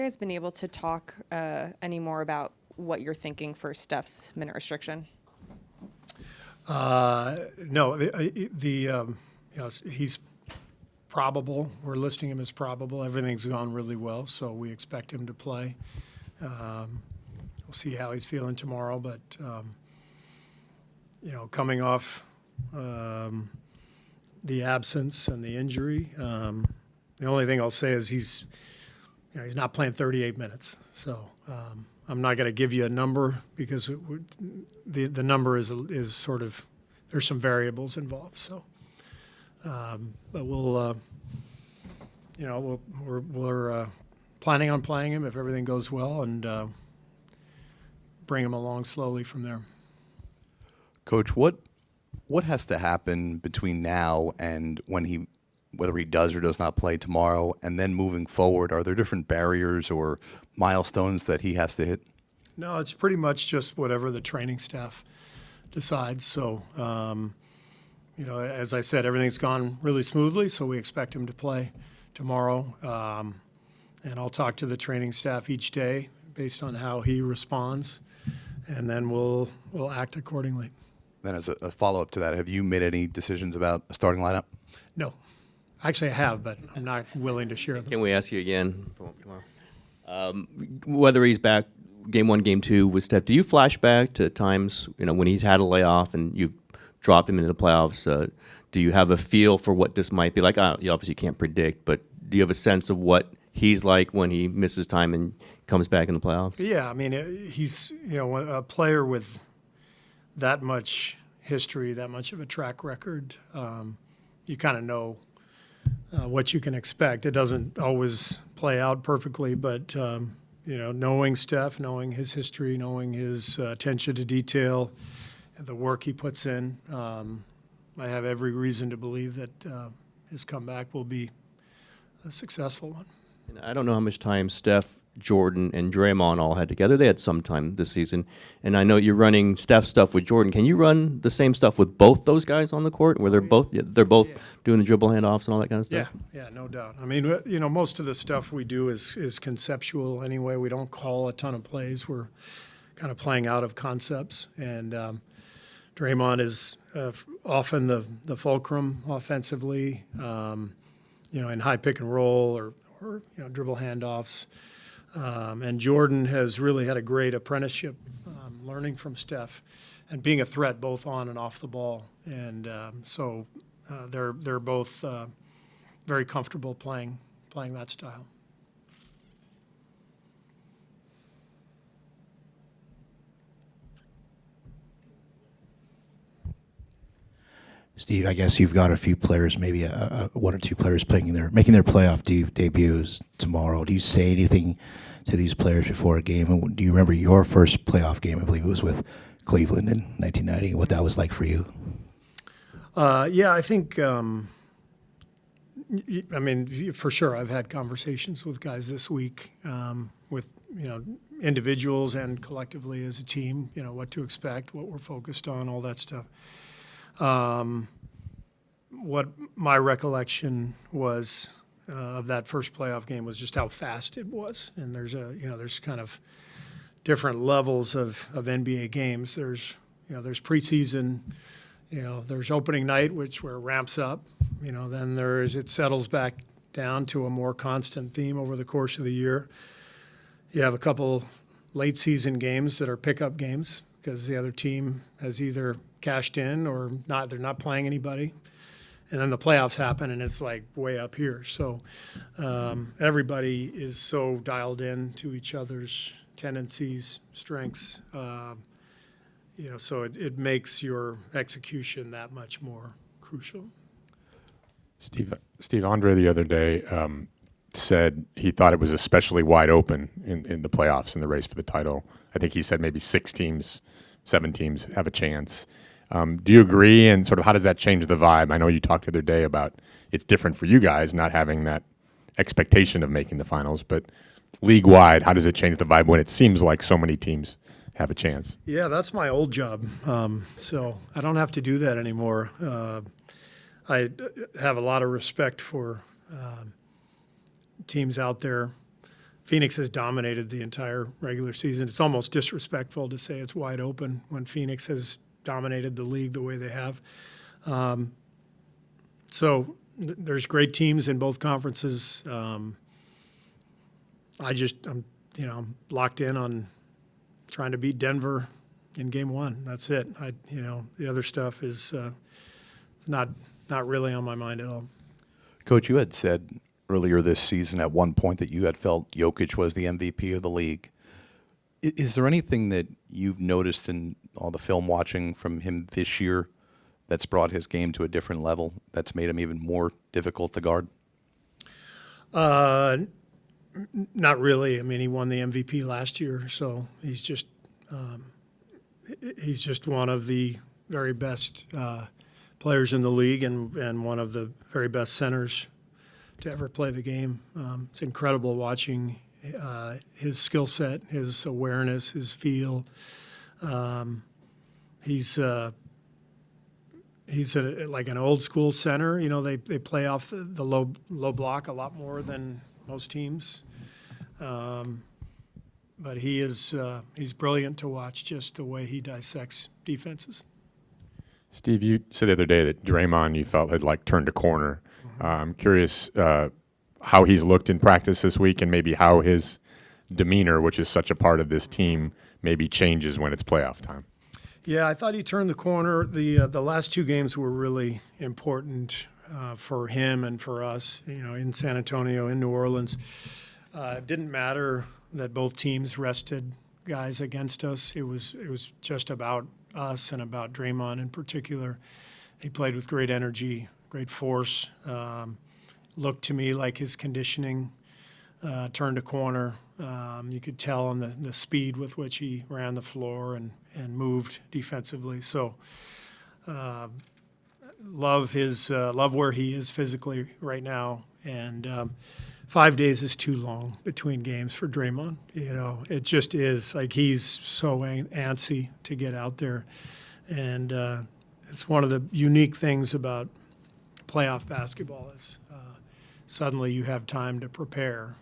guys been able to talk any more about what you're thinking for Steph's minute restriction? No, he's probable. We're listing him as probable. Everything's gone really well, so we expect him to play. We'll see how he's feeling tomorrow, but coming off the absence and the injury, the only thing I'll say is he's not playing 38 minutes. So I'm not going to give you a number because the number is sort of, there's some variables involved. So, but we're planning on playing him if everything goes well and bring him along slowly from there. Coach, what has to happen between now and whether he does or does not play tomorrow, and then moving forward? Are there different barriers or milestones that he has to hit? No, it's pretty much just whatever the training staff decides. So, as I said, everything's gone really smoothly, so we expect him to play tomorrow. And I'll talk to the training staff each day based on how he responds, and then we'll act accordingly. Then as a follow-up to that, have you made any decisions about a starting lineup? No. Actually, I have, but I'm not willing to share them. Can we ask you again tomorrow? Whether he's back game 1, game 2 with Steph, do you flash back to times when he's had a layoff and you've dropped him into the playoffs? Do you have a feel for what this might be like? You obviously can't predict, but do you have a sense of what he's like when he misses time and comes back in the playoffs? Yeah, I mean, he's a player with that much history, that much of a track record. You kind of know what you can expect. It doesn't always play out perfectly, but knowing Steph, knowing his history, knowing his attention to detail, the work he puts in, I have every reason to believe that his comeback will be a successful one. And I don't know how much time Steph, Jordan, and Draymond all had together. They had some time this season. And I know you're running Steph stuff with Jordan. Can you run the same stuff with both those guys on the court, where they're both doing the dribble handoffs and all that kind of stuff? Yeah, no doubt. I mean, most of the stuff we do is conceptual anyway. We don't call a ton of plays. We're kind of playing out of concepts. And Draymond is often the fulcrum offensively, in high pick and roll or dribble handoffs. And Jordan has really had a great apprenticeship learning from Steph and being a threat both on and off the ball. And so they're both very comfortable playing that style. Steve, I guess you've got a few players, maybe one or two players making their playoff debuts tomorrow. Do you say anything to these players before a game? And do you remember your first playoff game? I believe it was with Cleveland in 1990. What that was like for you? Yeah, I think. For sure, I've had conversations with guys this week, with individuals and collectively as a team. What to expect, what we're focused on, all that stuff. What my recollection was of that first playoff game was just how fast it was, and there's kind of different levels of NBA games. There's preseason, there's opening night, where it ramps up, then it settles back down to a more constant theme over the course of the year. You have a couple late season games that are pickup games because the other team has either cashed in or not. They're not playing anybody. And then the playoffs happen, and it's like way up here. So everybody is so dialed in to each other's tendencies, strengths, so it makes your execution that much more crucial. Steve Andre the other day said he thought it was especially wide open in the playoffs in the race for the title. I think he said maybe 7 teams have a chance. Do you agree, and sort of how does that change the vibe? I know you talked the other day about it's different for you guys not having that expectation of making the finals, but league-wide, how does it change the vibe when it seems like so many teams have a chance? Yeah, that's my old job, so I don't have to do that anymore. I have a lot of respect for teams out there Phoenix has dominated the entire regular season. It's almost disrespectful to say it's wide open when Phoenix has dominated the league the way they have. There's great teams in both conferences. I'm locked in on trying to beat Denver in Game 1. That's it. The other stuff is not really on my mind at all. Coach, you had said earlier this season at one point that you had felt Jokic was the MVP of the league. Is there anything that you've noticed in all the film watching from him this year that's brought his game to a different level, that's made him even more difficult to guard? Not really. I mean, he won the MVP last year, so he's just one of the very best players in the league and one of the very best centers to ever play the game. It's incredible watching his skill set, his awareness, his feel. He's like an old school center. They play off the low block a lot more than most teams. But he's brilliant to watch, just the way he dissects defenses. Steve, you said the other day that Draymond you felt had turned a corner. I'm curious how he's looked in practice this week, and maybe how his demeanor, which is such a part of this team, maybe changes when it's playoff time. Yeah, I thought he turned the corner. The last two games were really important for him and for us. In San Antonio, in New Orleans, it didn't matter that both teams rested guys against us. It was just about us and about Draymond in particular. He played with great energy, great force. Looked to me like his conditioning turned a corner. You could tell on the speed with which he ran the floor and moved defensively. So love where he is physically right now. And 5 days is too long between games for Draymond. It just is. He's so antsy to get out there. And it's one of the unique things about playoff basketball is suddenly you have time to prepare.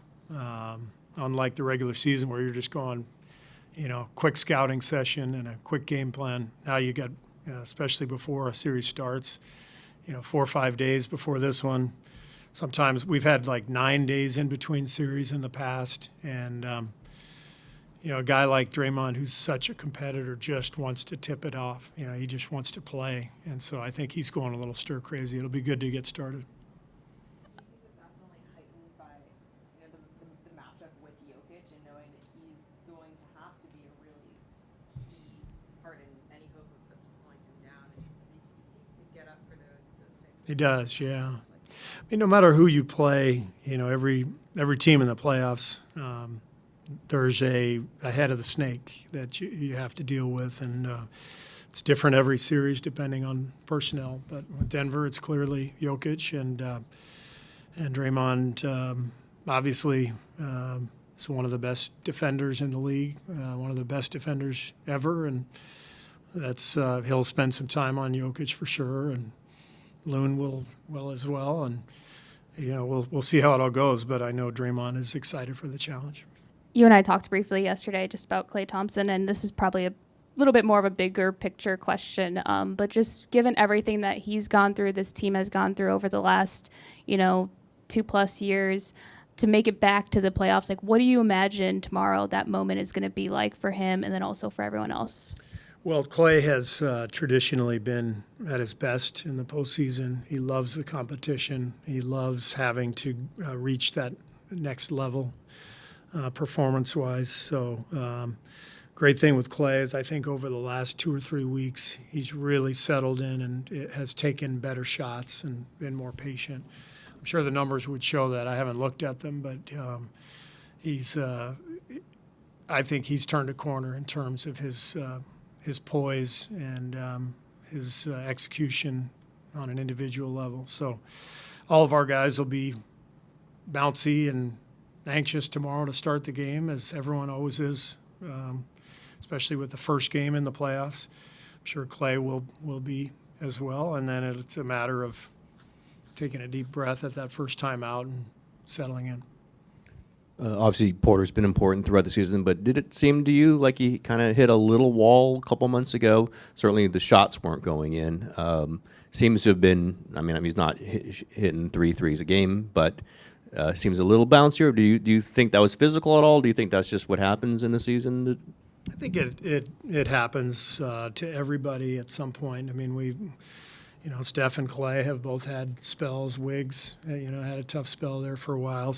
Unlike the regular season where you're just going, quick scouting session and a quick game plan. Now you got, especially before a series starts, 4 or 5 days before this one. Sometimes we've had 9 days in between series in the past. And, a guy like Draymond, who's such a competitor, just wants to tip it off. He just wants to play. And so I think he's going a little stir crazy. It'll be good to get started. That's only heightened by the matchup with Jokic and knowing that he's going to have to be a really key part in any hope of slowing him down, and he just seems to get up for those types. He does, yeah. I mean, no matter who you play, every team in the playoffs, there's a head of the snake that you have to deal with, and it's different every series depending on personnel. But with Denver, it's clearly Jokic, and Draymond obviously is one of the best defenders in the league, one of the best defenders ever, and that's he'll spend some time on Jokic for sure, and Loon will as well, and we'll see how it all goes. But I know Draymond is excited for the challenge. You and I talked briefly yesterday just about Klay Thompson, and this is probably a little bit more of a bigger picture question. But just given everything that he's gone through, this team has gone through over the last, 2+ years, to make it back to the playoffs, what do you imagine tomorrow that moment is going to be like for him and then also for everyone else? Well, Klay has traditionally been at his best in the postseason. He loves the competition. He loves having to reach that next level performance-wise. So great thing with Klay is I think over the last 2 or 3 weeks, he's really settled in and has taken better shots and been more patient. I'm sure the numbers would show that. I haven't looked at them, but I think he's turned a corner in terms of his poise and his execution on an individual level. So all of our guys will be bouncy and anxious tomorrow to start the game, as everyone always is, especially with the first game in the playoffs. I'm sure Klay will be as well. And then it's a matter of taking a deep breath at that first time out and settling in. Obviously, Porter's been important throughout the season, but did it seem to you like he kind of hit a little wall a couple months ago? Certainly, the shots weren't going in. Seems to have been. I mean, he's not hitting 3 threes a game, but seems a little bouncier. Do you think that was physical at all? Do you think that's just what happens in a season? I think it happens to everybody at some point. I mean, Steph and Clay have both had spells. Wiggs, had a tough spell there for a while.